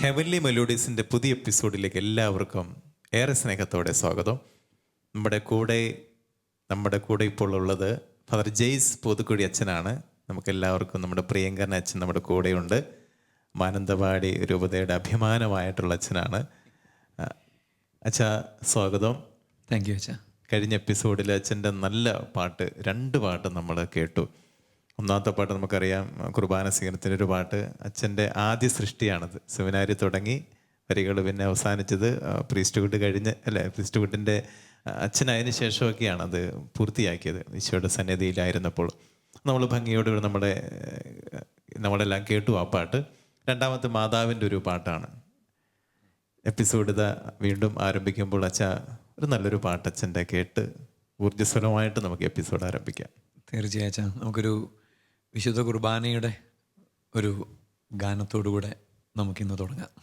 Heavenly മെലോഡീസിൻ്റെ പുതിയ എപ്പിസോഡിലേക്ക് എല്ലാവർക്കും ഏറെ സ്നേഹത്തോടെ സ്വാഗതം. നമ്മുടെ കൂടെ ഇപ്പോൾ ഉള്ളത് ഫാദർ ജെയ്സ് പോതുക്കുഴി അച്ഛനാണ്. നമുക്കെല്ലാവർക്കും നമ്മുടെ പ്രിയങ്കരൻ അച്ഛൻ നമ്മുടെ കൂടെയുണ്ട്. മാനന്തവാടി രൂപതയുടെ അഭിമാനമായിട്ടുള്ള അച്ഛനാണ്. അച്ഛാ സ്വാഗതം. താങ്ക് യു അച്ഛാ. കഴിഞ്ഞ എപ്പിസോഡിൽ അച്ഛൻ്റെ നല്ല പാട്ട്, 2 പാട്ട് നമ്മൾ കേട്ടു. ഒന്നാമത്തെ പാട്ട് നമുക്കറിയാം, കുർബാന സ്വീകരണത്തിൻ്റെ ഒരു പാട്ട്. അച്ഛൻ്റെ ആദ്യ സൃഷ്ടിയാണത്. സെമിനാരി തുടങ്ങി വരികൾ പിന്നെ അവസാനിച്ചത് പ്രീസ്റ്റ്ഹുഡ് കഴിഞ്ഞ് പ്രീസ്റ്റ്ഹുഡിൻ്റെ അച്ഛനായതിനു ശേഷമൊക്കെയാണ് അത് പൂർത്തിയാക്കിയത്, ഈശോയുടെ സന്നിധിയിലായിരുന്നപ്പോൾ. നമ്മൾ ഭംഗിയോട് നമ്മളെല്ലാം കേട്ടു ആ പാട്ട്. രണ്ടാമത്തെ മാതാവിൻ്റെ ഒരു പാട്ടാണ്. എപ്പിസോഡ് വീണ്ടും ആരംഭിക്കുമ്പോൾ അച്ഛാ ഒരു നല്ലൊരു പാട്ട് അച്ഛൻ്റെ കേട്ട് ഊർജ്ജസ്വലമായിട്ട് നമുക്ക് എപ്പിസോഡ് ആരംഭിക്കാം. തീർച്ചയായും അച്ഛാ. നമുക്കൊരു വിശുദ്ധ കുർബാനയുടെ ഒരു ഗാനത്തോടുകൂടെ നമുക്കിന്ന് തുടങ്ങാം.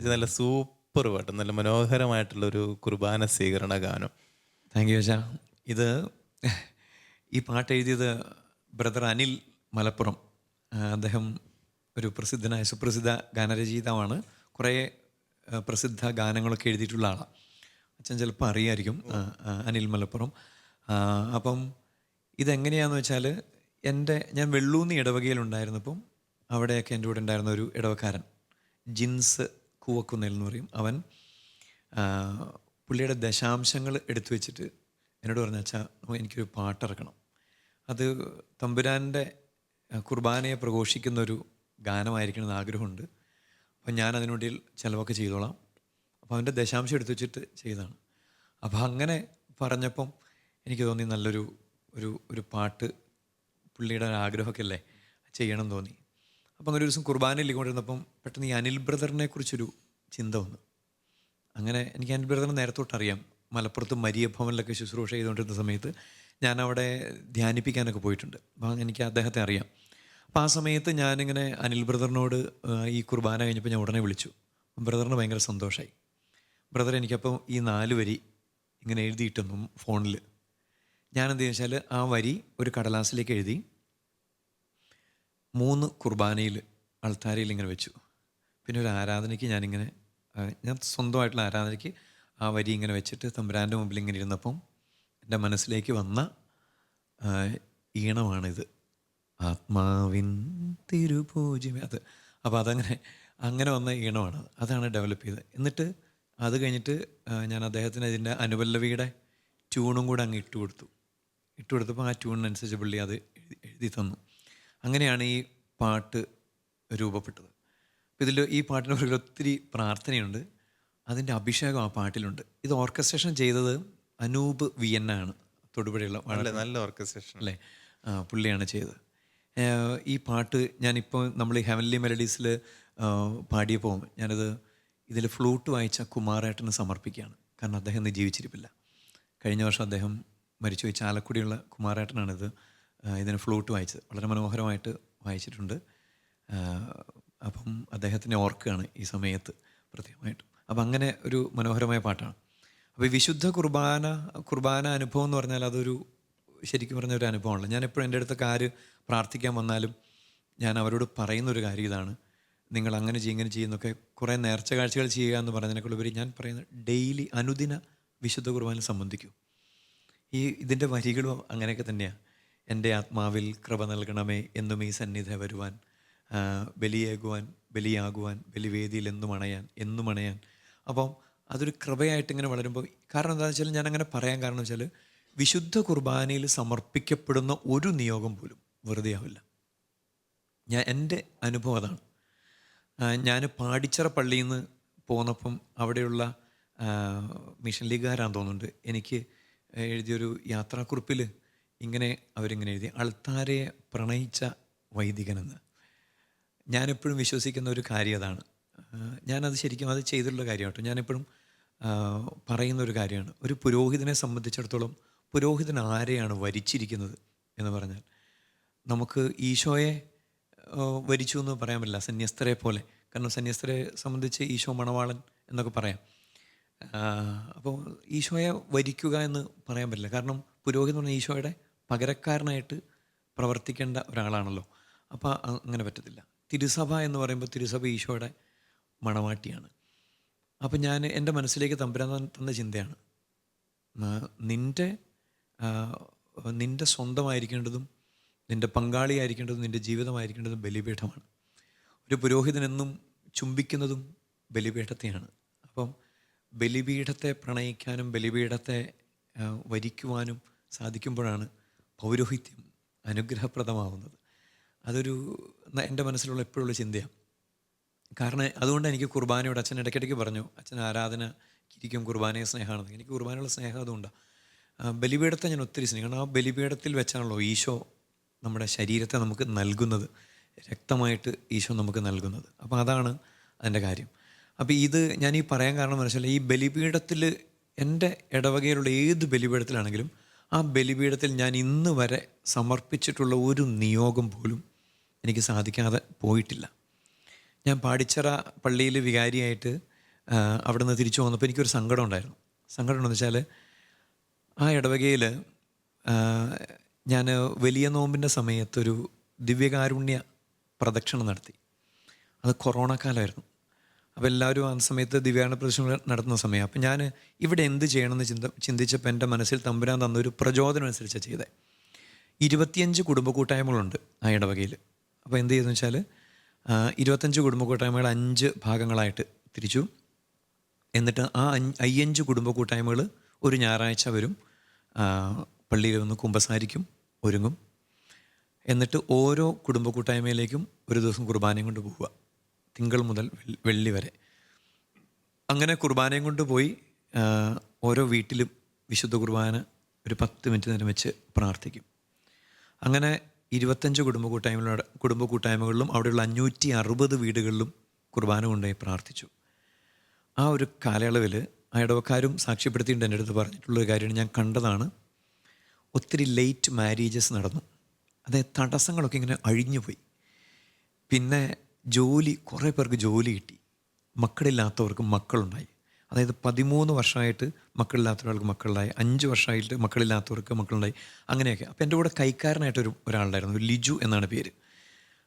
സെമിനാരി നല്ല സൂപ്പർ പാട്ട്, നല്ല മനോഹരമായിട്ടുള്ളൊരു കുർബാന സ്വീകരണ ഗാനം. താങ്ക് യു അച്ഛാ. ഇത് ഈ പാട്ട് എഴുതിയത് ബ്രദർ അനിൽ മലപ്പുറം. അദ്ദേഹം ഒരു പ്രസിദ്ധനായ സുപ്രസിദ്ധ ഗാനരചയിതാവാണ്. കുറേ പ്രസിദ്ധ ഗാനങ്ങളൊക്കെ എഴുതിയിട്ടുള്ള ആളാണ്. അച്ഛൻ ചിലപ്പോൾ അറിയായിരിക്കും, അനിൽ മലപ്പുറം. അപ്പം ഇതെങ്ങനെയാണെന്ന് വെച്ചാൽ, ഞാൻ വെള്ളൂന്നി ഇടവകയിലുണ്ടായിരുന്നപ്പം അവിടെയൊക്കെ എൻ്റെ കൂടെ ഉണ്ടായിരുന്ന ഒരു ഇടവക്കാരൻ ജിൻസ് കൂവക്കുന്നേൽ എന്ന് പറയും. അവൻ പുള്ളിയുടെ ദശാംശങ്ങൾ എടുത്തു വെച്ചിട്ട് എന്നോട് പറഞ്ഞു, അച്ഛാ എനിക്കൊരു പാട്ടിറക്കണം, അത് തമ്പുരാൻ്റെ കുർബാനയെ പ്രഘോഷിക്കുന്നൊരു ഗാനമായിരിക്കണമെന്ന് ആഗ്രഹമുണ്ട്, അപ്പം ഞാൻ അതിനുവേണ്ടി ചിലവൊക്കെ ചെയ്തോളാം. അപ്പോൾ അവൻ്റെ ദശാംശം എടുത്തു വെച്ചിട്ട് ചെയ്തതാണ്. അപ്പോൾ അങ്ങനെ പറഞ്ഞപ്പം എനിക്ക് തോന്നി നല്ലൊരു ഒരു പാട്ട്, പുള്ളിയുടെ ആഗ്രഹമൊക്കെ അല്ലേ, ചെയ്യണം തോന്നി. അപ്പം അങ്ങനെ ഒരു ദിവസം കുർബാനയിൽ കൊണ്ടിരുന്നപ്പം പെട്ടെന്ന് ഈ അനിൽ ബ്രദറിനെ കുറിച്ചൊരു ചിന്ത വന്നു. അങ്ങനെ എനിക്ക് അനിൽ ബ്രദറിനെ നേരത്തെ തൊട്ട് അറിയാം. മലപ്പുറത്ത് മരിയ ഭവനിലൊക്കെ ശുശ്രൂഷ ചെയ്തുകൊണ്ടിരുന്ന സമയത്ത് ഞാൻ അവിടെ ധ്യാനിപ്പിക്കാനൊക്കെ പോയിട്ടുണ്ട്. അപ്പം എനിക്ക് അദ്ദേഹത്തെ അറിയാം. അപ്പോൾ ആ സമയത്ത് ഞാനിങ്ങനെ അനിൽ ബ്രദറിനോട് ഈ കുർബാന കഴിഞ്ഞപ്പോൾ ഞാൻ ഉടനെ വിളിച്ചു. ബ്രദറിന് ഭയങ്കര സന്തോഷമായി. ബ്രദർ എനിക്കപ്പോൾ ഈ 4 വരി ഇങ്ങനെ എഴുതിയിട്ടൊന്നും ഫോണിൽ. ഞാനെന്ത് വെച്ചാൽ ആ വരി ഒരു കടലാസിലേക്ക് എഴുതി 3 കുർബാനയിൽ അൾത്താരയിൽ ഇങ്ങനെ വെച്ചു. പിന്നെ ഒരു ആരാധനയ്ക്ക് ഞാൻ സ്വന്തമായിട്ടുള്ള ആരാധനയ്ക്ക് ആ വരി ഇങ്ങനെ വെച്ചിട്ട് തമ്പുരാൻ്റെ മുമ്പിൽ ഇങ്ങനെ ഇരുന്നപ്പം എൻ്റെ മനസ്സിലേക്ക് വന്ന ഈണമാണിത്, ആത്മാവിൻ തിരുപൂജ്യമേ. അപ്പോൾ അങ്ങനെ വന്ന ഈണമാണ്, അതാണ് ഡെവലപ്പ് ചെയ്തത്. എന്നിട്ട് അത് കഴിഞ്ഞിട്ട് ഞാൻ അദ്ദേഹത്തിന് അതിൻ്റെ അനുപല്ലവിയുടെ ട്യൂണും കൂടെ അങ്ങ് ഇട്ടുകൊടുത്തപ്പോൾ ആ ട്യൂണിനനുസരിച്ച് പുള്ളി അത് എഴുതി തന്നു. അങ്ങനെയാണ് ഈ പാട്ട് രൂപപ്പെട്ടത്. ഇതിൽ ഈ പാട്ടിന് പുറകിൽ ഒത്തിരി പ്രാർത്ഥനയുണ്ട്, അതിൻ്റെ അഭിഷേകം ആ പാട്ടിലുണ്ട്. ഇത് ഓർക്കസ്ട്രേഷൻ ചെയ്തത് അനൂപ് വിയന്ന ആണ്, തൊടുപുഴയുള്ള നല്ല ഓർക്കസ്ട്രേഷൻ അല്ലേ, പുള്ളിയാണ് ചെയ്തത്. ഈ പാട്ട് ഞാനിപ്പോൾ നമ്മൾ ഈ ഹെവൻലി മെലഡീസിൽ പാടിയപ്പോൾ ഞാനത് ഇതിൽ ഫ്ലൂട്ട് വായിച്ച കുമാരേട്ടന് സമർപ്പിക്കുകയാണ്. കാരണം അദ്ദേഹം ഇന്ന് ജീവിച്ചിരിപ്പില്ല. കഴിഞ്ഞ വർഷം അദ്ദേഹം മരിച്ചുപോയി. ചാലക്കുടിയുള്ള കുമാരേട്ടനാണിത് ഇതിന് ഫ്ലൂട്ട് വായിച്ചത്. വളരെ മനോഹരമായിട്ട് വായിച്ചിട്ടുണ്ട്. അപ്പം അദ്ദേഹത്തിനെ ഓർക്കുകയാണ് ഈ സമയത്ത് പ്രത്യേകമായിട്ടും. അപ്പം അങ്ങനെ ഒരു മനോഹരമായ പാട്ടാണ്. അപ്പോൾ ഈ വിശുദ്ധ കുർബാന അനുഭവം എന്ന് പറഞ്ഞാൽ അതൊരു ശരിക്കും പറഞ്ഞ ഒരു അനുഭവമാണല്ലോ. ഞാനെപ്പോഴും എൻ്റെ അടുത്തൊക്കെ ആര് പ്രാർത്ഥിക്കാൻ വന്നാലും ഞാൻ അവരോട് പറയുന്നൊരു കാര്യം ഇതാണ്, നിങ്ങൾ അങ്ങനെ ചെയ്യും ഇങ്ങനെ ചെയ്യുന്നൊക്കെ. കുറേ നേർച്ച കാഴ്ചകൾ ചെയ്യുക എന്ന് പറഞ്ഞതിനേക്കാളുപരി ഞാൻ പറയുന്നത് ഡെയിലി അനുദിന വിശുദ്ധ കുർബാനയിൽ സംബന്ധിക്കൂ. ഇതിൻ്റെ വരികളും അങ്ങനെയൊക്കെ തന്നെയാണ്. എൻ്റെ ആത്മാവിൽ കൃപ നൽകണമേ, എന്നും ഈ സന്നിധി വരുവാൻ, ബലിയാകുവാൻ, ബലിവേദിയിൽ എന്നും അണയാൻ. അപ്പം അതൊരു കൃപയായിട്ട് ഇങ്ങനെ വളരുമ്പോൾ, കാരണം എന്താണെന്ന് വെച്ചാൽ ഞാൻ അങ്ങനെ പറയാൻ കാരണം വെച്ചാൽ വിശുദ്ധ കുർബാനയിൽ സമർപ്പിക്കപ്പെടുന്ന ഒരു നിയോഗം പോലും വെറുതെ ആവില്ല. എൻ്റെ അനുഭവം അതാണ്. ഞാൻ പാടിച്ചിറ പള്ളിയിൽ നിന്ന് പോന്നപ്പം അവിടെയുള്ള മിഷൻ ലീഗുകാരാണെന്ന് തോന്നുന്നുണ്ട്, എനിക്ക് എഴുതിയൊരു യാത്രാക്കുറിപ്പിൽ അവരിങ്ങനെ എഴുതി, അൾത്താരയെ പ്രണയിച്ച വൈദികനെന്ന്. ഞാനെപ്പോഴും വിശ്വസിക്കുന്ന ഒരു കാര്യം അതാണ്. ഞാനത് ശരിക്കും അത് ചെയ്തിട്ടുള്ള കാര്യം കേട്ടോ. ഞാനെപ്പോഴും പറയുന്നൊരു കാര്യമാണ്, ഒരു പുരോഹിതനെ സംബന്ധിച്ചിടത്തോളം പുരോഹിതൻ ആരെയാണ് വരിച്ചിരിക്കുന്നത് എന്ന് പറഞ്ഞാൽ, നമുക്ക് ഈശോയെ വരിച്ചു എന്ന് പറയാൻ പറ്റില്ല, സന്യസ്തരെ പോലെ. കാരണം സന്യസ്തരെ സംബന്ധിച്ച് ഈശോ മണവാളൻ എന്നൊക്കെ പറയാം. അപ്പോൾ ഈശോയെ വരിക്കുക എന്ന് പറയാൻ പറ്റില്ല. കാരണം പുരോഹിതൻ പറഞ്ഞാൽ ഈശോയുടെ പകരക്കാരനായിട്ട് പ്രവർത്തിക്കേണ്ട ഒരാളാണല്ലോ. അപ്പോൾ അങ്ങനെ പറ്റത്തില്ല. തിരുസഭ എന്ന് പറയുമ്പോൾ തിരുസഭ ഈശോയുടെ മണവാട്ടിയാണ്. അപ്പം ഞാൻ എൻ്റെ മനസ്സിലേക്ക് തമ്പുരാൻ തന്ന ചിന്തയാണ്, നിൻ്റെ സ്വന്തമായിരിക്കേണ്ടതും നിൻ്റെ പങ്കാളിയായിരിക്കേണ്ടതും നിൻ്റെ ജീവിതമായിരിക്കേണ്ടതും ബലിപീഠമാണ്. ഒരു പുരോഹിതനെന്നും ചുംബിക്കുന്നതും ബലിപീഠത്തെയാണ്. അപ്പം ബലിപീഠത്തെ പ്രണയിക്കാനും ബലിപീഠത്തെ വരിക്കുവാനും സാധിക്കുമ്പോഴാണ് പൗരോഹിത്യം അനുഗ്രഹപ്രദമാവുന്നത്. അതൊരു എൻ്റെ മനസ്സിലുള്ള എപ്പോഴുള്ള ചിന്തയാണ്. കാരണം അതുകൊണ്ട് എനിക്ക് കുർബാനയോട് അച്ഛൻ ഇടയ്ക്കിടയ്ക്ക് പറഞ്ഞു, അച്ഛൻ ആരാധന ഇരിക്കും, കുർബാനയെ സ്നേഹമാണെന്ന്. എനിക്ക് കുർബാനയുള്ള സ്നേഹം അതുകൊണ്ടാണ്. ബലിപീഠത്തെ ഞാൻ ഒത്തിരി സ്നേഹിക്കണം. ആ ബലിപീഠത്തിൽ വെച്ചാണല്ലോ ഈശോ നമ്മുടെ ശരീരത്തെ നമുക്ക് നൽകുന്നത്, രക്തമായിട്ട് ഈശോ നമുക്ക് നൽകുന്നത്. അപ്പോൾ അതാണ് അതിൻ്റെ കാര്യം. അപ്പോൾ ഇത് ഞാൻ ഈ പറയാൻ കാരണം എന്ന് വെച്ചാൽ, ഈ ബലിപീഠത്തിൽ എൻ്റെ ഇടവകയിലുള്ള ഏത് ബലിപീഠത്തിലാണെങ്കിലും ആ ബലിപീഠത്തിൽ ഞാൻ ഇന്ന് വരെ സമർപ്പിച്ചിട്ടുള്ള ഒരു നിയോഗം പോലും എനിക്ക് സാധിക്കാതെ പോയിട്ടില്ല. ഞാൻ പാടിച്ചിറ പള്ളിയിൽ വികാരിയായിട്ട് അവിടെ നിന്ന് തിരിച്ചു വന്നപ്പോൾ എനിക്കൊരു സങ്കടം ഉണ്ടായിരുന്നു. സങ്കടം ഉണ്ടെന്ന് വെച്ചാൽ ആ ഇടവകയിൽ ഞാൻ വലിയ നോമ്പിൻ്റെ സമയത്തൊരു ദിവ്യകാരുണ്യ പ്രദക്ഷിണം നടത്തി. അത് കൊറോണ കാലമായിരുന്നു. അപ്പോൾ എല്ലാവരും ആ സമയത്ത് ദിവ്യാകാരുണ്യ പ്രദക്ഷിണം നടത്തുന്ന സമയം. അപ്പം ഞാൻ ഇവിടെ എന്ത് ചെയ്യണമെന്ന് ചിന്തിച്ചപ്പോൾ എൻ്റെ മനസ്സിൽ തമ്പുരാൻ തന്നൊരു പ്രചോദനം അനുസരിച്ചാണ് ചെയ്തത്. 25 കുടുംബ കൂട്ടായ്മകളുണ്ട് ആ ഇടവകയിൽ. അപ്പോൾ എന്ത് ചെയ്തെന്ന് വെച്ചാൽ 25 കുടുംബ കൂട്ടായ്മകൾ 5 ഭാഗങ്ങളായിട്ട് തിരിച്ചു. എന്നിട്ട് ആ 5 കുടുംബ കൂട്ടായ്മകൾ ഒരു ഞായറാഴ്ച വരും, പള്ളിയിൽ വന്ന് കുമ്പസാരിക്കും, ഒരുങ്ങും. എന്നിട്ട് ഓരോ കുടുംബ കൂട്ടായ്മയിലേക്കും ഒരു ദിവസം കുർബാനയും കൊണ്ട് പോവുക, തിങ്കൾ മുതൽ വെള്ളി വരെ. അങ്ങനെ കുർബാനയും കൊണ്ട് പോയി ഓരോ വീട്ടിലും വിശുദ്ധ കുർബാന ഒരു 10 മിനിറ്റ് നേരം വെച്ച് പ്രാർത്ഥിക്കും. അങ്ങനെ 25 കുടുംബ കൂട്ടായ്മകളിലും അവിടെയുള്ള 560 വീടുകളിലും കുർബാന കൊണ്ടുപോയി പ്രാർത്ഥിച്ചു. ആ ഒരു കാലയളവിൽ ആ ഇടവക്കാരും സാക്ഷ്യപ്പെടുത്തിയിട്ട് എൻ്റെ അടുത്ത് പറഞ്ഞിട്ടുള്ളൊരു കാര്യമാണ്, ഞാൻ കണ്ടതാണ്, ഒത്തിരി ലേറ്റ് മാരേജസ് നടന്നു. അതായത് തടസ്സങ്ങളൊക്കെ ഇങ്ങനെ അഴിഞ്ഞുപോയി. പിന്നെ കുറേ പേർക്ക് ജോലി കിട്ടി, മക്കളില്ലാത്തവർക്ക് മക്കളുണ്ടായി. അതായത് 13 വർഷമായിട്ട് മക്കളില്ലാത്ത ഒരാൾക്ക് മക്കളുണ്ടായി, 5 വർഷമായിട്ട് മക്കളില്ലാത്തവർക്ക് മക്കളുണ്ടായി, അങ്ങനെയൊക്കെ. അപ്പോൾ എൻ്റെ കൂടെ കൈക്കാരനായിട്ട് ഒരാളുണ്ടായിരുന്നു, ലിജു എന്നാണ് പേര്.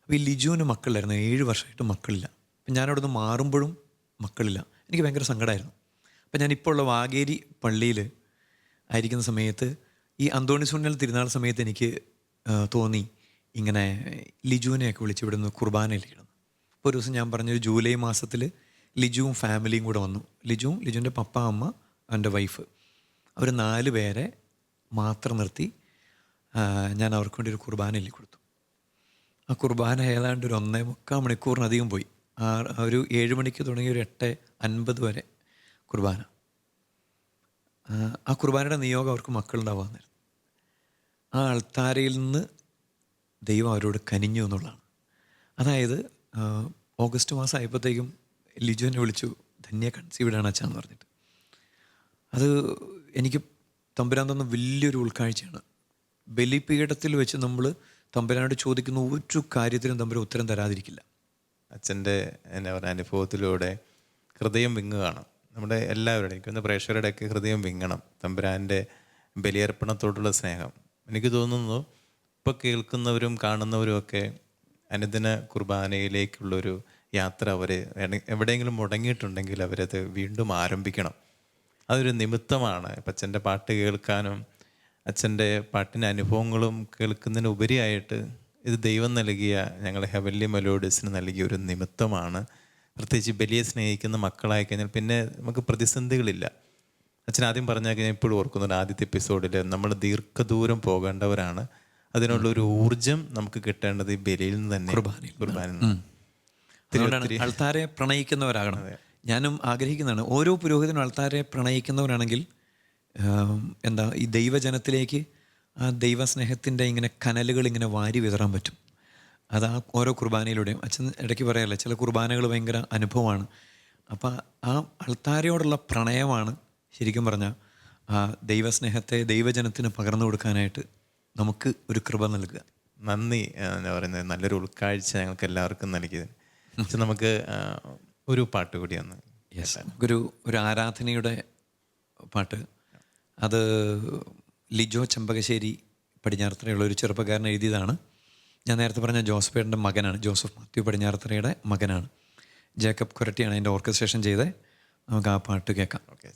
അപ്പോൾ ഈ ലിജുവിന് മക്കളിലായിരുന്നു, 7 വർഷമായിട്ട് മക്കളില്ല. അപ്പം ഞാനവിടെ നിന്ന് മാറുമ്പോഴും മക്കളില്ല. എനിക്ക് ഭയങ്കര സങ്കടമായിരുന്നു. അപ്പം ഞാനിപ്പോൾ ഉള്ള വാഗേരി പള്ളിയിൽ ആയിരിക്കുന്ന സമയത്ത് ഈ അന്തോണിസുണ്ണൽ തിരുനാൾ സമയത്ത് എനിക്ക് തോന്നി ഇങ്ങനെ ലിജുവിനെയൊക്കെ വിളിച്ച് ഇവിടെ നിന്ന് കുർബാനയിലിടണം. അപ്പോൾ ഒരു ദിവസം ഞാൻ പറഞ്ഞൊരു ജൂലൈ മാസത്തിൽ ലിജുവും ഫാമിലിയും കൂടെ വന്നു. ലിജുവിൻ്റെ പപ്പ, അമ്മ, എൻ്റെ വൈഫ്, അവർ 4 പേരെ മാത്രം നിർത്തി ഞാൻ അവർക്ക് വേണ്ടി ഒരു കുർബാനയിൽ കൊടുത്തു. ആ കുർബാന ഏതാണ്ട് ഒരു 1.25 മണിക്കൂറിനധികം പോയി. ഒരു 7 മണിക്ക് തുടങ്ങി ഒരു 8:50 വരെ കുർബാന. ആ കുർബാനയുടെ നിയോഗം അവർക്ക് മക്കളുണ്ടാവാമെന്നായിരുന്നു. ആ അൾത്താരയിൽ നിന്ന് ദൈവം അവരോട് കനിഞ്ഞു എന്നുള്ളതാണ്. അതായത് ഓഗസ്റ്റ് മാസം ആയപ്പോഴത്തേക്കും ലിജുവിനെ വിളിച്ചു, ധന്യ കൺസീവ്ഡാണ് അച്ഛാന്ന് പറഞ്ഞിട്ട്. അത് എനിക്ക് തമ്പുരാൻ തന്ന വലിയൊരു ഉൾക്കാഴ്ചയാണ്. ബലിപീഠത്തിൽ വെച്ച് നമ്മൾ തമ്പുരാനോട് ചോദിക്കുന്ന ഒരു കാര്യത്തിനും തമ്പുരാൻ ഉത്തരം തരാതിരിക്കില്ല. അച്ഛൻ്റെ എന്നാ പറയുക അനുഭവത്തിലൂടെ ഹൃദയം വിങ്ങുകയാണ് നമ്മുടെ എല്ലാവരുടെയും. എനിക്കൊന്ന് പ്രേക്ഷകരുടെയൊക്കെ ഹൃദയം വിങ്ങണം തമ്പുരാൻ്റെ ബലിയർപ്പണത്തോടുള്ള സ്നേഹം. എനിക്ക് തോന്നുന്നു ഇപ്പോൾ കേൾക്കുന്നവരും കാണുന്നവരും ഒക്കെ അനുദിന കുർബാനയിലേക്കുള്ളൊരു യാത്ര അവർ എവിടെയെങ്കിലും മുടങ്ങിയിട്ടുണ്ടെങ്കിൽ അവരത് വീണ്ടും ആരംഭിക്കണം. അതൊരു നിമിത്തമാണ്. ഇപ്പം അച്ഛൻ്റെ പാട്ട് കേൾക്കാനും അച്ഛൻ്റെ പാട്ടിൻ്റെ അനുഭവങ്ങളും കേൾക്കുന്നതിന് ഉപരിയായിട്ട് ഇത് ദൈവം നൽകിയ ഞങ്ങളുടെ ഹെവൻലി മെലോഡീസിന് നൽകിയ ഒരു നിമിത്തമാണ്. പ്രത്യേകിച്ച് ബലിയെ സ്നേഹിക്കുന്ന മക്കളായി കഴിഞ്ഞാൽ പിന്നെ നമുക്ക് പ്രതിസന്ധികളില്ല. അച്ഛൻ ആദ്യം പറഞ്ഞാൽ ഞാൻ ഇപ്പോഴും ഓർക്കുന്നുണ്ട്, ആദ്യത്തെ എപ്പിസോഡിൽ നമ്മൾ ദീർഘദൂരം പോകേണ്ടവരാണ്, അതിനുള്ളൊരു ഊർജം നമുക്ക് കിട്ടേണ്ടത് ഈ ബലിയിൽ നിന്ന് തന്നെ, കുർബാനയിൽ നിന്ന്. ആൾത്താരെ പ്രണയിക്കുന്നവരാകണം. ഞാനും ആഗ്രഹിക്കുന്നതാണ് ഓരോ പുരോഹിതനും ആൾത്താരെ പ്രണയിക്കുന്നവരാണെങ്കിൽ ഈ ദൈവജനത്തിലേക്ക് ആ ദൈവസ്നേഹത്തിൻ്റെ ഇങ്ങനെ കനലുകൾ ഇങ്ങനെ വാരി വിതറാൻ പറ്റും. അത് ആ ഓരോ കുർബാനയിലൂടെയും. അച്ഛൻ ഇടയ്ക്ക് പറയാറില്ല, ചില കുർബാനകൾ ഭയങ്കര അനുഭവമാണ്. അപ്പം ആ അൾത്താരയോടുള്ള പ്രണയമാണ് ശരിക്കും പറഞ്ഞാൽ ആ ദൈവസ്നേഹത്തെ ദൈവജനത്തിന് പകർന്നു കൊടുക്കാനായിട്ട് നമുക്ക് ഒരു കൃപ നൽകുക. നന്ദി എന്ന് പറയുന്നത് നല്ലൊരു ഉൾക്കാഴ്ച ഞങ്ങൾക്ക് എല്ലാവർക്കും നൽകിയതിന്. നമുക്ക് ഒരു പാട്ട് കൂടി ഒന്ന്. ഒരു ആരാധനയുടെ പാട്ട്. അത് ലിജോ ചെമ്പകശ്ശേരി പടിഞ്ഞാറത്തറയുള്ള ഒരു ചെറുപ്പക്കാരൻ എഴുതിയതാണ്. ഞാൻ നേരത്തെ പറഞ്ഞ ജോസഫേട്ടൻ്റെ മകനാണ്, ജോസഫ് മാത്യു പടിഞ്ഞാറത്തറയുടെ മകനാണ്. ജേക്കബ് കൊരട്ടിയാണ് അതിൻ്റെ ഓർക്കസ്ട്രേഷൻ ചെയ്തത്. നമുക്ക് ആ പാട്ട് കേൾക്കാം. ഓക്കെ.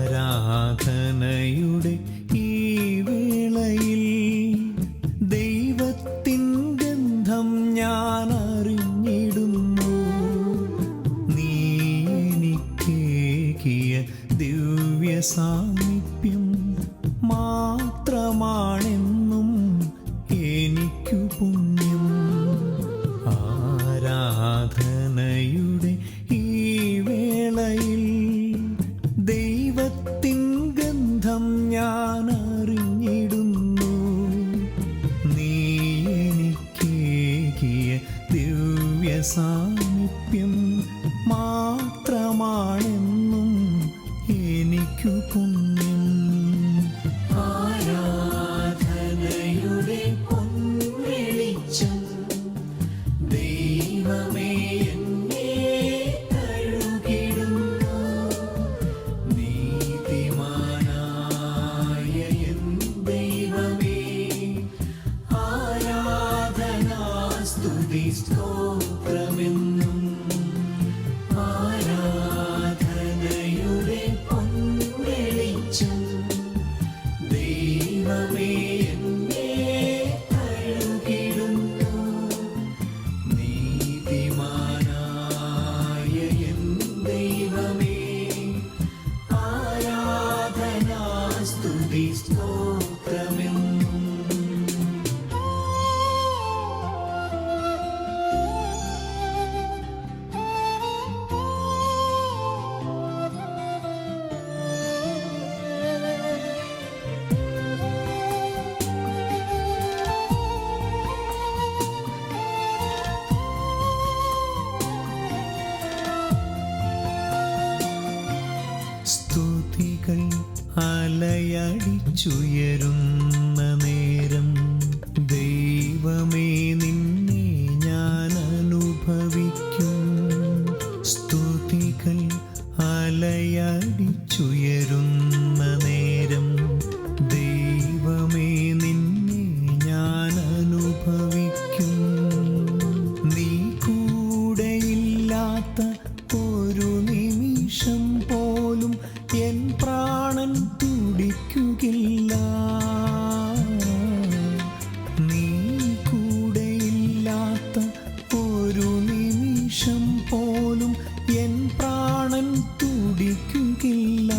ആരാധനയുടെ ഈ വേളയിൽ ദൈവത്തിൻ ഗന്ധം ഞാൻ അറിഞ്ഞിടുന്നു. നീ എനിക്കേകിയ ദിവ്യ സാമീപ്യം മാത്രമാണെന്നും എനിക്കു പുണ്യം. ആരാധനയുടെ ഈ വേളയിൽ ദൈവത്തിൻ ഗന്ധം ഞാൻ അറിഞ്ഞിടുന്നു. നീ എനിക്കേകിയ ദിവ്യ സാമീപ്യം മാത്രമാണെന്നും എനിക്കു പുണ്യം. ആരാധനയുടെ പൊൻവെളിച്ചം ദൈവമേ എന്നെ കഴുകിടുന്നു. നീതിമാനായ എൻ ദൈവമേ, ആരാധന സ്തുതി സ്തോത്രമെന്നും. ആരാധനയുടെ പൊൻവെളിച്ചം ദൈവമേ എന്നെ കഴുകിടുന്നു. നീതിമാനായ എൻ ദൈവമേ, ആരാധന സ്തുതി സ്തോത്രമെന്നും. സ്തുതികൾ അലയടിച്ചുയരുന്ന നേരം ദൈവമേ നിന്നെ ഞാൻ അനുഭവിക്കും. സ്തുതികൾ അലയടിച്ചുയരുന്ന നേരം ദൈവമേ നിന്നെ ഞാൻ അനുഭവിക്കും. നീ കൂടെയില്ലാത്ത ഒരു നിമിഷം പോലും എൻ പ്രാണൻ തുടിക്കുകയില്ല. നീ കൂടെയില്ലാത്ത ഒരു നിമിഷം പോലും എൻ പ്രാണൻ തുടിക്കുകയില്ല.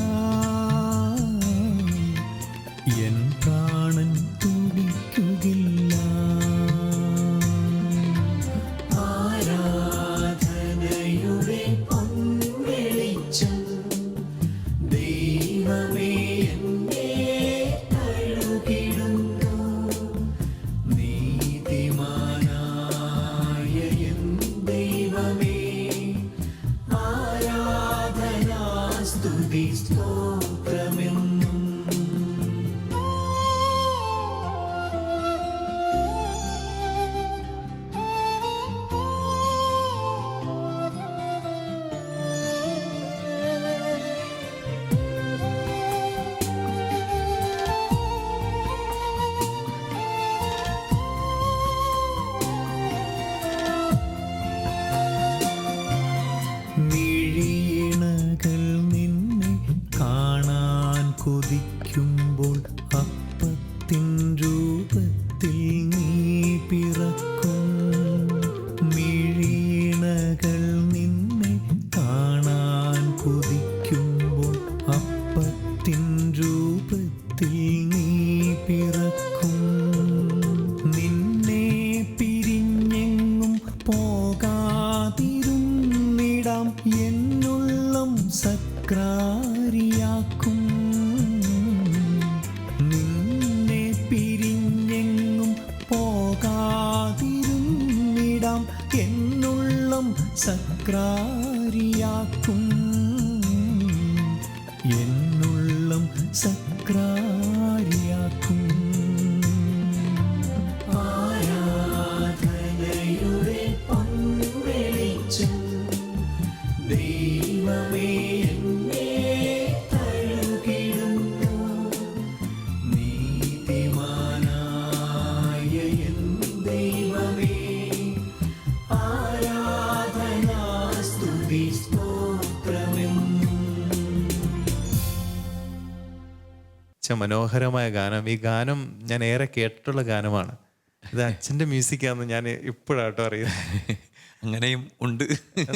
എൻ പ്രാണൻ തുടിക്കുകയില്ല. ആരാധനയുടെ പൊൻവെളിച്ചം ദൈവമേ എന്നെ കഴുകിടുന്നു. നീതിമാനായ എൻ ദൈവമേ, ആരാധന സ്തുതി സ്തോത്രമെന്നും. മിഴിയിണകൾ നിന്നെ കാണാൻ കൊതിക്കുമ്പോൾ അപ്പത്തിൻ രൂപത്തിൽ നീ പിറക്കും. മിഴിയിണകൾ നിന്നെ കാണാൻ കൊതിക്കുമ്പോൾ അപ്പത്തിൻ രൂപത്തിൽ നീ പിറക്കും. നിന്നെ പിരിഞ്ഞെങ്ങും പോകാതിരുന്നിടാം എന്നുള്ളം സക്രാരിയാക്കും. നിന്നെ പിരിഞ്ഞെങ്ങും പോകാതിരുന്നിടാം എന്നുള്ളം സക്രാരിയാക്കും. എന്നുള്ളം സക്രാരിയാക്കും. ആരാധനയുടെ പൊൻവെളിച്ചം ദൈവമേ എന്നെ കഴുകിടുന്നു. നീതിമാനായ എൻ ദൈവമേ, ആരാധന സ്തുതി സ്തോത്രമെന്നും. മനോഹരമായ ഗാനം. ഈ ഗാനം ഞാൻ ഏറെ കേട്ടിട്ടുള്ള ഗാനമാണ്. ഇത് അച്ഛൻ്റെ മ്യൂസിക്കാന്ന് ഞാൻ ഇപ്പോഴാട്ടോ അറിയുന്നത്. അങ്ങനെയും ഉണ്ട്.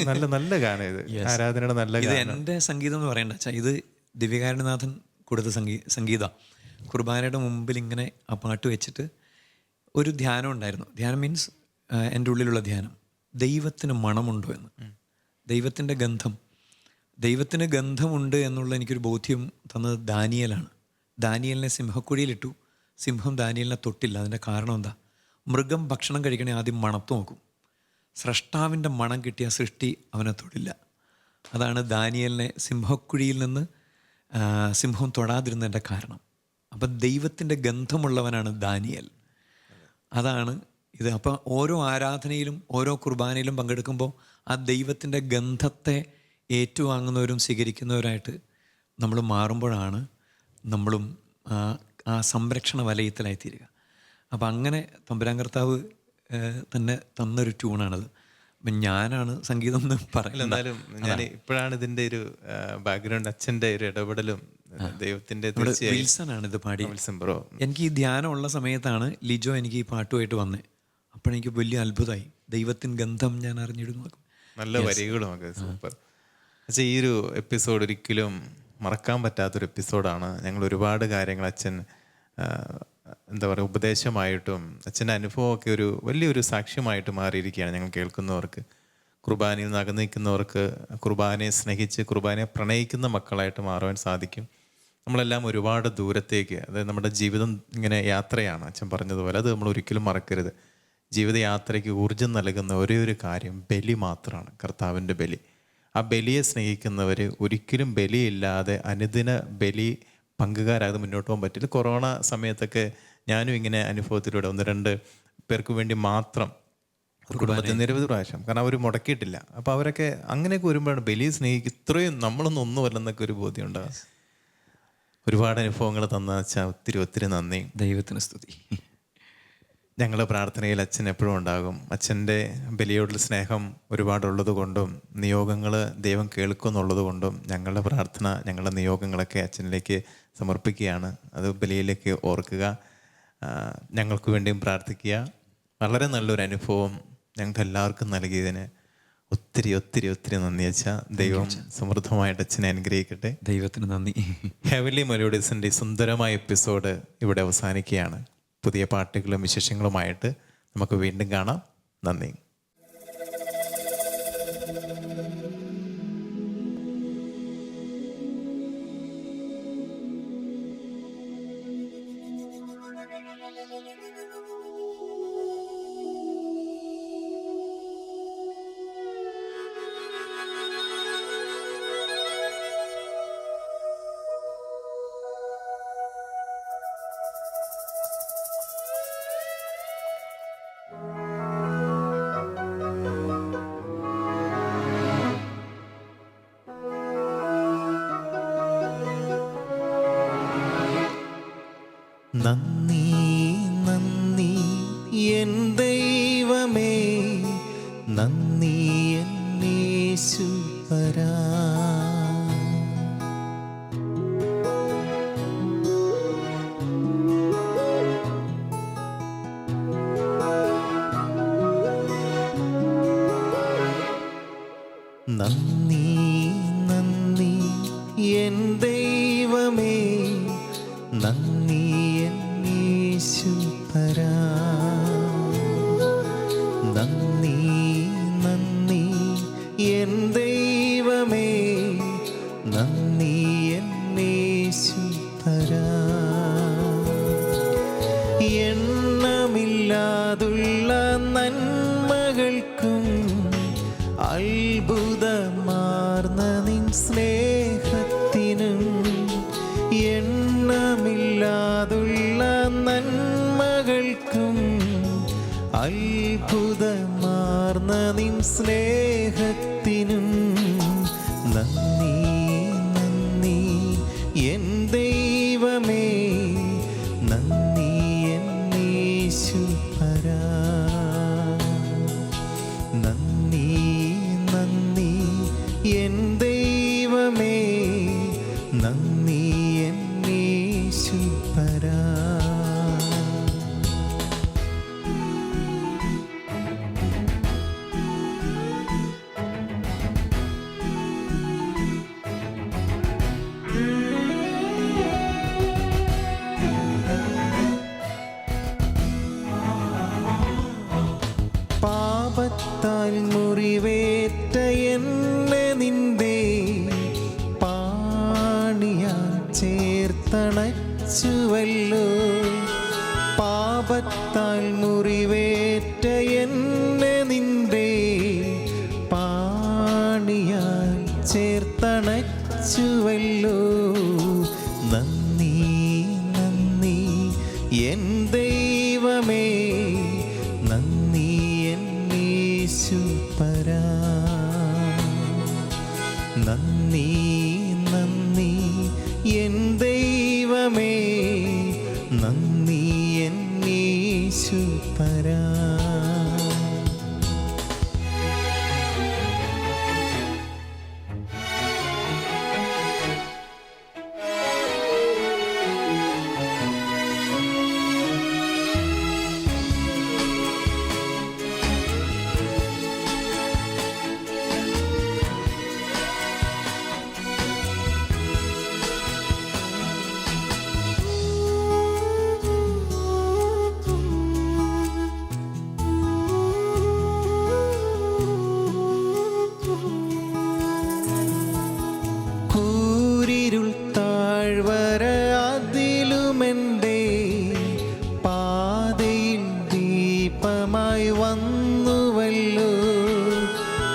നല്ല നല്ല ഗാനം ഇത്. ആരാധനയുടെ നല്ല ഇത് ഗാനം. എൻ്റെ സംഗീതം എന്ന് പറയണ്ട അച്ഛാ, ഇത് ദിവ്യകാരുണ്യനാഥൻ കൊടുത്ത സംഗീത കുർബാനയുടെ മുമ്പിൽ ഇങ്ങനെ ആ പാട്ട് വെച്ചിട്ട് ഒരു ധ്യാനം ഉണ്ടായിരുന്നു. ധ്യാനം മീൻസ് എൻ്റെ ഉള്ളിലുള്ള ധ്യാനം, ദൈവത്തിന് മണമുണ്ടോ എന്ന്, ദൈവത്തിൻ്റെ ഗന്ധം. ദൈവത്തിന് ഗന്ധമുണ്ട് എന്നുള്ള എനിക്കൊരു ബോധ്യം തന്നത് ദാനിയേലാണ്. ദാനിയേലിനെ സിംഹക്കുഴിയിലിട്ടു, സിംഹം ദാനിയേലിനെ തൊട്ടില്ല. അതിൻ്റെ കാരണം എന്താ? മൃഗം ഭക്ഷണം കഴിക്കണേ ആദ്യം മണത്ത് നോക്കും. സ്രഷ്ടാവിൻ്റെ മണം കിട്ടിയ സൃഷ്ടി അവനെ തൊടില്ല. അതാണ് ദാനിയേലിനെ സിംഹക്കുഴിയിൽ നിന്ന് സിംഹം തൊടാതിരുന്നതിൻ്റെ കാരണം. അപ്പം ദൈവത്തിൻ്റെ ഗന്ധമുള്ളവനാണ് ദാനിയേൽ. അതാണ് ഇത്. അപ്പം ഓരോ ആരാധനയിലും ഓരോ കുർബാനയിലും പങ്കെടുക്കുമ്പോൾ ആ ദൈവത്തിൻ്റെ ഗന്ധത്തെ ഏറ്റുവാങ്ങുന്നവരും സ്വീകരിക്കുന്നവരായിട്ട് നമ്മൾ മാറുമ്പോഴാണ് നമ്മളും ആ സംരക്ഷണ വലയത്തിലായിത്തീരുക. അപ്പം അങ്ങനെ തമ്പുരാൻ കർത്താവ് തന്നെ തന്നൊരു ട്യൂണാണത്. അപ്പം ഞാനാണ് സംഗീതം എന്ന് പറയില്ല. എന്നാലും ഞാൻ ഇപ്പോഴാണ് ഇതിൻ്റെ ഒരു ബാക്ക്ഗ്രൗണ്ട്, അച്ഛൻ്റെ ഒരു ഇടപെടലും ദൈവത്തിൻ്റെ. വിൽസനാണ് ഇത് പാടി. എനിക്ക് ഈ ധ്യാനം ഉള്ള സമയത്താണ് ലിജോ എനിക്ക് ഈ പാട്ടുമായിട്ട് വന്നത്. അപ്പോഴെനിക്ക് വലിയ അത്ഭുതമായി. ദൈവത്തിൻ ഗന്ധം ഞാൻ അറിഞ്ഞിരുന്നു. നല്ല വരികളും ഒക്കെ സൂപ്പർ. അച്ഛൻ ഈ ഒരു എപ്പിസോഡ് ഒരിക്കലും മറക്കാൻ പറ്റാത്തൊരു എപ്പിസോഡാണ്. ഞങ്ങൾ ഒരുപാട് കാര്യങ്ങൾ അച്ഛൻ എന്താ പറയുക ഉപദേശമായിട്ടും അച്ഛൻ്റെ അനുഭവമൊക്കെ ഒരു വലിയൊരു സാക്ഷ്യമായിട്ട് മാറിയിരിക്കുകയാണ് ഞങ്ങൾ കേൾക്കുന്നവർക്ക്. കുർബാനയിൽ നിന്ന് അകന്നു നിൽക്കുന്നവർക്ക് കുർബാനയെ സ്നേഹിച്ച് കുർബാനയെ പ്രണയിക്കുന്ന മക്കളായിട്ട് മാറുവാൻ സാധിക്കും. നമ്മളെല്ലാം ഒരുപാട് ദൂരത്തേക്ക്, അതായത് നമ്മുടെ ജീവിതം ഇങ്ങനെ യാത്രയാണ് അച്ഛൻ പറഞ്ഞതുപോലെ. അത് നമ്മൾ ഒരിക്കലും മറക്കരുത്. ജീവിതയാത്രയ്ക്ക് ഊർജം നൽകുന്ന ഒരേ ഒരു കാര്യം ബലി മാത്രമാണ്, കർത്താവിൻ്റെ ബലി. ആ ബലിയെ സ്നേഹിക്കുന്നവർ ഒരിക്കലും ബലിയില്ലാതെ അനുദിന ബലി പങ്കുകാരാതെ മുന്നോട്ട് പോകാൻ പറ്റില്ല. കൊറോണ സമയത്തൊക്കെ ഞാനും ഇങ്ങനെ അനുഭവത്തിലൂടെ 1-2 പേർക്ക് വേണ്ടി മാത്രം കുടുംബത്തിൽ നിരവധി പ്രാവശ്യം, കാരണം അവർ മുടക്കിയിട്ടില്ല. അപ്പോൾ അവരൊക്കെ അങ്ങനെയൊക്കെ വരുമ്പോഴാണ് ബലിയെ സ്നേഹിക്കുക, ഇത്രയും നമ്മളൊന്നും ഒന്നുമല്ലെന്നൊക്കെ ഒരു ബോധ്യം ഉണ്ടാകും. ഒരുപാട് അനുഭവങ്ങൾ തന്ന അച്ഛാ ഒത്തിരി നന്ദി. ദൈവത്തിന് സ്തുതി. ഞങ്ങളുടെ പ്രാർത്ഥനയിൽ അച്ഛൻ എപ്പോഴും ഉണ്ടാകും. അച്ഛൻ്റെ ബലിയോടുള്ള സ്നേഹം ഒരുപാടുള്ളത് കൊണ്ടും നിയോഗങ്ങൾ ദൈവം കേൾക്കുമെന്നുള്ളത് കൊണ്ടും ഞങ്ങളുടെ പ്രാർത്ഥന, ഞങ്ങളുടെ നിയോഗങ്ങളൊക്കെ അച്ഛനിലേക്ക് സമർപ്പിക്കുകയാണ്. അത് ബലിയിലേക്ക് ഓർക്കുക, ഞങ്ങൾക്ക് വേണ്ടിയും പ്രാർത്ഥിക്കുക. വളരെ നല്ലൊരു അനുഭവം ഞങ്ങൾക്ക് എല്ലാവർക്കും നൽകിയതിന് ഒത്തിരി നന്ദി അച്ഛാ. ദൈവം സമൃദ്ധമായിട്ട് അച്ഛനെ അനുഗ്രഹിക്കട്ടെ. ദൈവത്തിന് നന്ദി. ഹെവൻലി മെലോഡീസിൻ്റെ സുന്ദരമായ എപ്പിസോഡ് ഇവിടെ അവസാനിക്കുകയാണ്. പുതിയ പാട്ടുകളും വിശേഷങ്ങളുമായിട്ട് നമുക്ക് വീണ്ടും കാണാം. നന്ദി. നന്ദി നന്ദി എൻ ദൈവമേ, നന്ദി എൻ യേശുപരാ. നന്ദി നന്ദി എൻ ദൈവമേ, നന്ദി എൻ യേശുപരാ. നന്ദി നന്ദി എൻ ദൈവമേ, നന്ദി എൻ യേശുപരാ. എണ്ണമില്ലാതുള്ള നന്മകൾക്കും അത്ഭുതമാർന്ന നിൻ സ്നേഹത്തിനും, എണ്ണമില്ലാതുള്ള നന്മകൾക്കും അത്ഭുതമാർന്ന നിൻ സ്നേഹത്തിനും നന്ദി നന്ദി എൻ ദൈവമേ, നന്ദി എൻ യേശുപരാ. നന്ദി നന്ദി എൻ ദൈവമേ, നന്ദി എൻ യേശുപരാ. Mm-hmm. ചേർത്തണച്ചുവല്ലോ. പാപത്താൽ മുറിവേറ്റ എന്നെ നിന്റെ പാണിയാൽ ചേർത്തണച്ചുവല്ലോ. നന്ദി നന്ദി എൻ ദൈവമേ, നന്ദി എൻ യേശുപരാ. നന്ദി നന്ദി എൻ ദൈവമേ, നന്ദി എൻ യേശുപരാ. കൂരിരുൾ താഴ്വര അതിലുമെൻ്റെ പാതയിൽ ദീപമായി വന്നുവല്ലോ.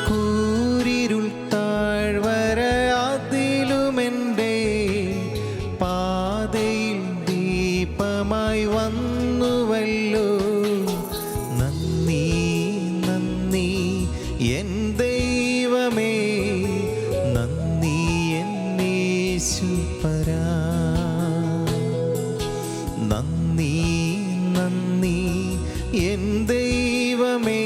കൂരിരുൾ താഴ്വര അതിലുമെൻ്റെ പാതയിൽ ദീപമായി വന്നുവല്ലോ. നന്ദി നന്ദി എൻ ദൈവമേ, നന്ദി എൻ യേശുപരാ. നന്ദി നന്ദി എൻ ദൈവമേ,